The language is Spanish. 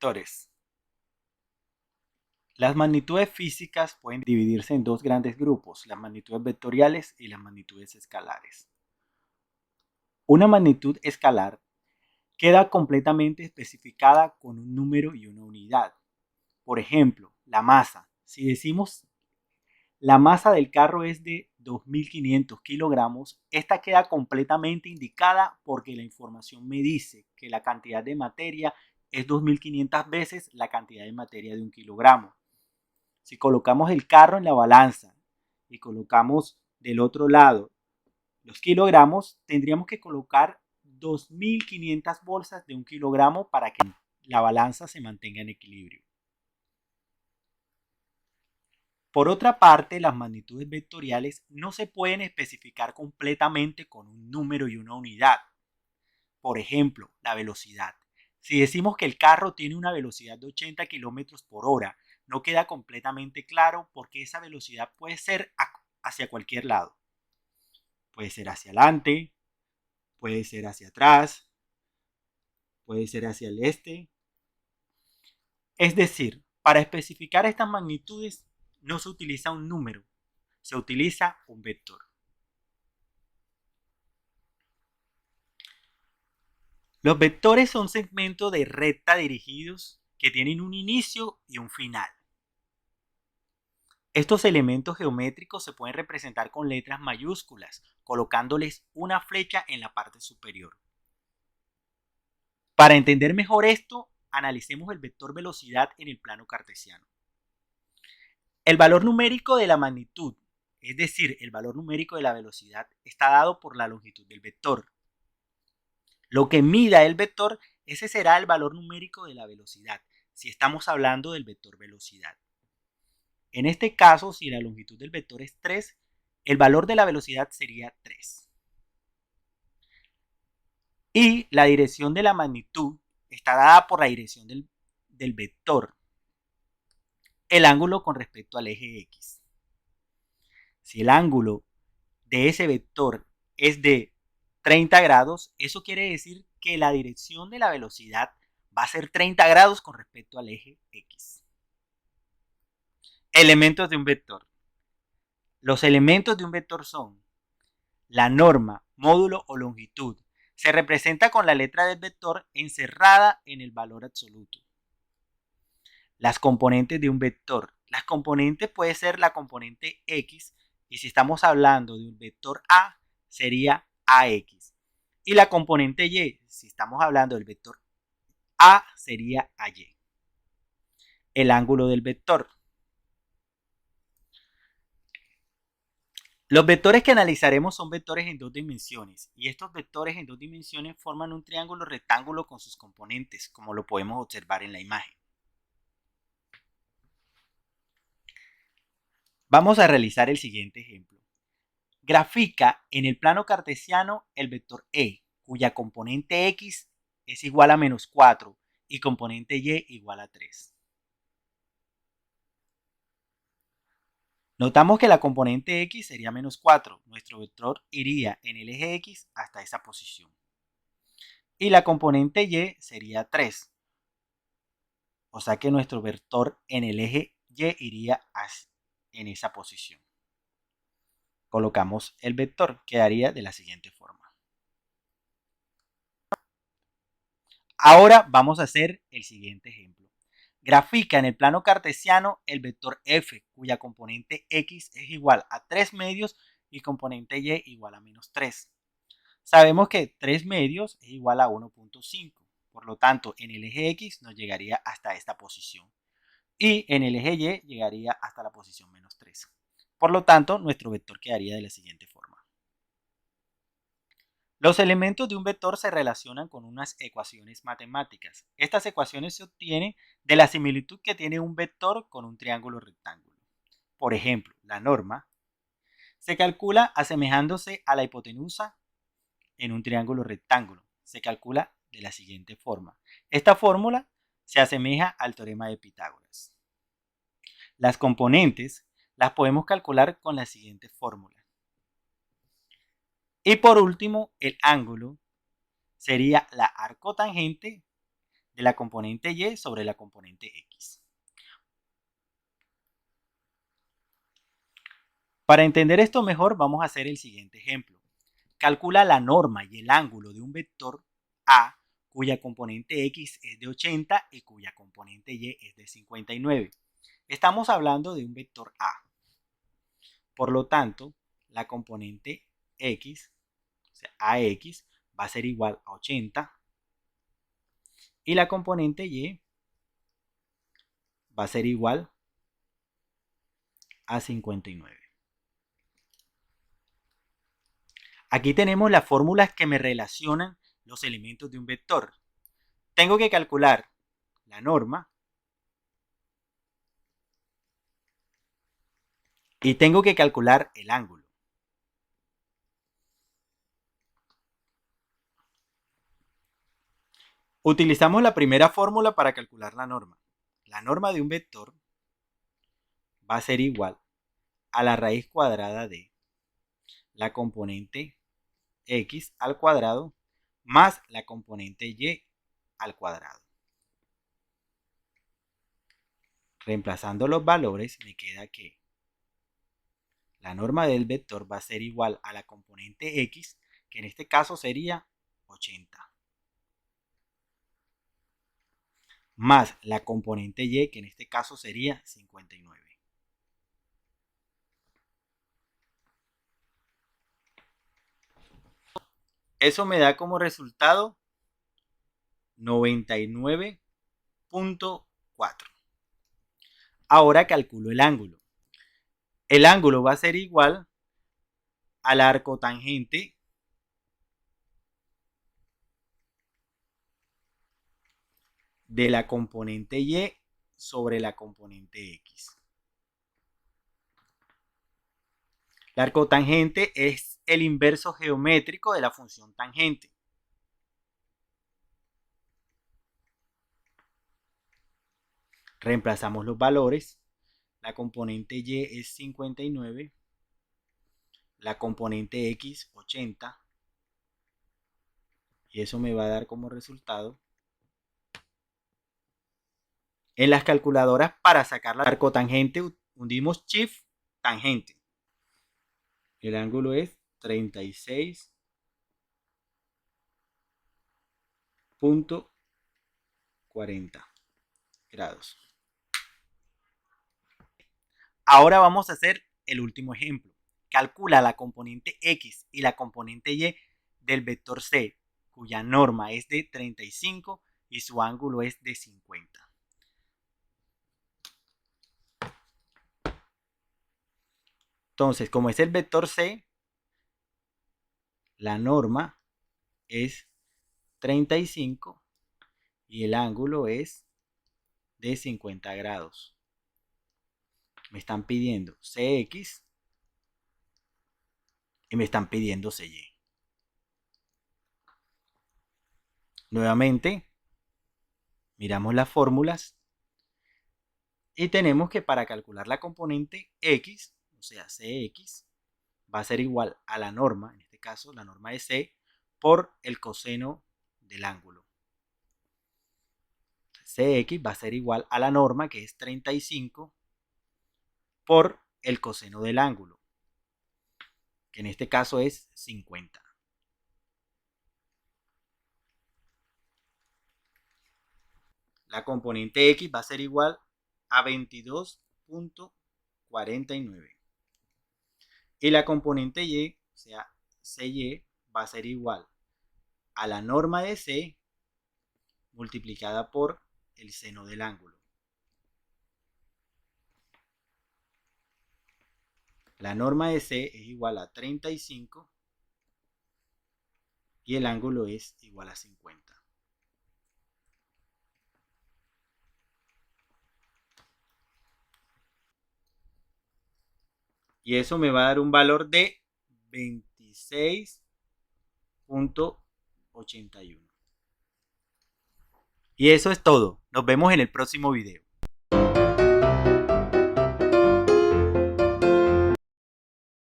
Vectores. Las magnitudes físicas pueden dividirse en dos grandes grupos, las magnitudes vectoriales y las magnitudes escalares. Una magnitud escalar queda completamente especificada con un número y una unidad. Por ejemplo, la masa. Si decimos la masa del carro es de 2.500 kilogramos, esta queda completamente indicada porque la información me dice que la cantidad de materia es 2.500 veces la cantidad de materia de un kilogramo. Si colocamos el carro en la balanza y colocamos del otro lado los kilogramos, tendríamos que colocar 2.500 bolsas de un kilogramo para que la balanza se mantenga en equilibrio. Por otra parte, las magnitudes vectoriales no se pueden especificar completamente con un número y una unidad. Por ejemplo, la velocidad. Si decimos que el carro tiene una velocidad de 80 km por hora, no queda completamente claro porque esa velocidad puede ser hacia cualquier lado. Puede ser hacia adelante, puede ser hacia atrás, puede ser hacia el este. Es decir, para especificar estas magnitudes no se utiliza un número, se utiliza un vector. Los vectores son segmentos de recta dirigidos que tienen un inicio y un final. Estos elementos geométricos se pueden representar con letras mayúsculas, colocándoles una flecha en la parte superior. Para entender mejor esto, analicemos el vector velocidad en el plano cartesiano. El valor numérico de la magnitud, es decir, el valor numérico de la velocidad, está dado por la longitud del vector. Lo que mida el vector, ese será el valor numérico de la velocidad, si estamos hablando del vector velocidad. En este caso, si la longitud del vector es 3, el valor de la velocidad sería 3. Y la dirección de la magnitud está dada por la dirección del vector, el ángulo con respecto al eje X. Si el ángulo de ese vector es de 30 grados, eso quiere decir que la dirección de la velocidad va a ser 30 grados con respecto al eje X. Elementos de un vector. Los elementos de un vector son la norma, módulo o longitud. Se representa con la letra del vector encerrada en el valor absoluto. Las componentes de un vector. Las componentes puede ser la componente X, y si estamos hablando de un vector A, sería AX. Y la componente Y, si estamos hablando del vector A, sería AY. El ángulo del vector. Los vectores que analizaremos son vectores en dos dimensiones, y estos vectores en dos dimensiones forman un triángulo rectángulo con sus componentes, como lo podemos observar en la imagen. Vamos a realizar el siguiente ejemplo. Grafica en el plano cartesiano el vector E, cuya componente X es igual a menos 4 y componente Y igual a 3. Notamos que la componente X sería menos 4. Nuestro vector iría en el eje X hasta esa posición. Y la componente Y sería 3. O sea que nuestro vector en el eje Y iría en esa posición. Colocamos el vector, quedaría de la siguiente forma. Ahora vamos a hacer el siguiente ejemplo. Grafica en el plano cartesiano el vector f, cuya componente x es igual a 3 medios y componente y igual a menos 3. Sabemos que 3 medios es igual a 1.5. Por lo tanto, en el eje x nos llegaría hasta esta posición. Y en el eje y llegaría hasta la posición menos 3. Por lo tanto, nuestro vector quedaría de la siguiente forma. Los elementos de un vector se relacionan con unas ecuaciones matemáticas. Estas ecuaciones se obtienen de la similitud que tiene un vector con un triángulo rectángulo. Por ejemplo, la norma se calcula asemejándose a la hipotenusa en un triángulo rectángulo. Se calcula de la siguiente forma. Esta fórmula se asemeja al teorema de Pitágoras. Las componentes las podemos calcular con la siguiente fórmula. Y por último, el ángulo sería la arcotangente de la componente y sobre la componente x. Para entender esto mejor, vamos a hacer el siguiente ejemplo. Calcula la norma y el ángulo de un vector A cuya componente x es de 80 y cuya componente y es de 59. Estamos hablando de un vector A. Por lo tanto, la componente x, o sea, ax, va a ser igual a 80 y la componente y va a ser igual a 59. Aquí tenemos las fórmulas que me relacionan los elementos de un vector. Tengo que calcular la norma y tengo que calcular el ángulo. Utilizamos la primera fórmula para calcular la norma. La norma de un vector va a ser igual a la raíz cuadrada de la componente x al cuadrado más la componente y al cuadrado. Reemplazando los valores, me queda que la norma del vector va a ser igual a la componente x, que en este caso sería 80, más la componente y, que en este caso sería 59. Eso me da como resultado 99.4. Ahora calculo el ángulo. El ángulo va a ser igual al arco tangente de la componente y sobre la componente x. El arco tangente es el inverso geométrico de la función tangente. Reemplazamos los valores. La componente y es 59, la componente x 80, y eso me va a dar como resultado. En las calculadoras, para sacar el arco tangente, hundimos Shift tangente. El ángulo es 36.40 grados. Ahora vamos a hacer el último ejemplo. Calcula la componente x y la componente y del vector c, cuya norma es de 35 y su ángulo es de 50. Entonces, como es el vector c, la norma es 35 y el ángulo es de 50 grados. Me están pidiendo cx y me están pidiendo cy. Nuevamente, miramos las fórmulas y tenemos que para calcular la componente x, o sea, cx, va a ser igual a la norma, en este caso la norma de c, por el coseno del ángulo. Cx va a ser igual a la norma, que es 35, por el coseno del ángulo, que en este caso es 50. La componente x va a ser igual a 22.49. Y la componente y, o sea, cy, va a ser igual a la norma de c multiplicada por el seno del ángulo. La norma de c es igual a 35 y el ángulo es igual a 50. Y eso me va a dar un valor de 26.81. Y eso es todo. Nos vemos en el próximo video.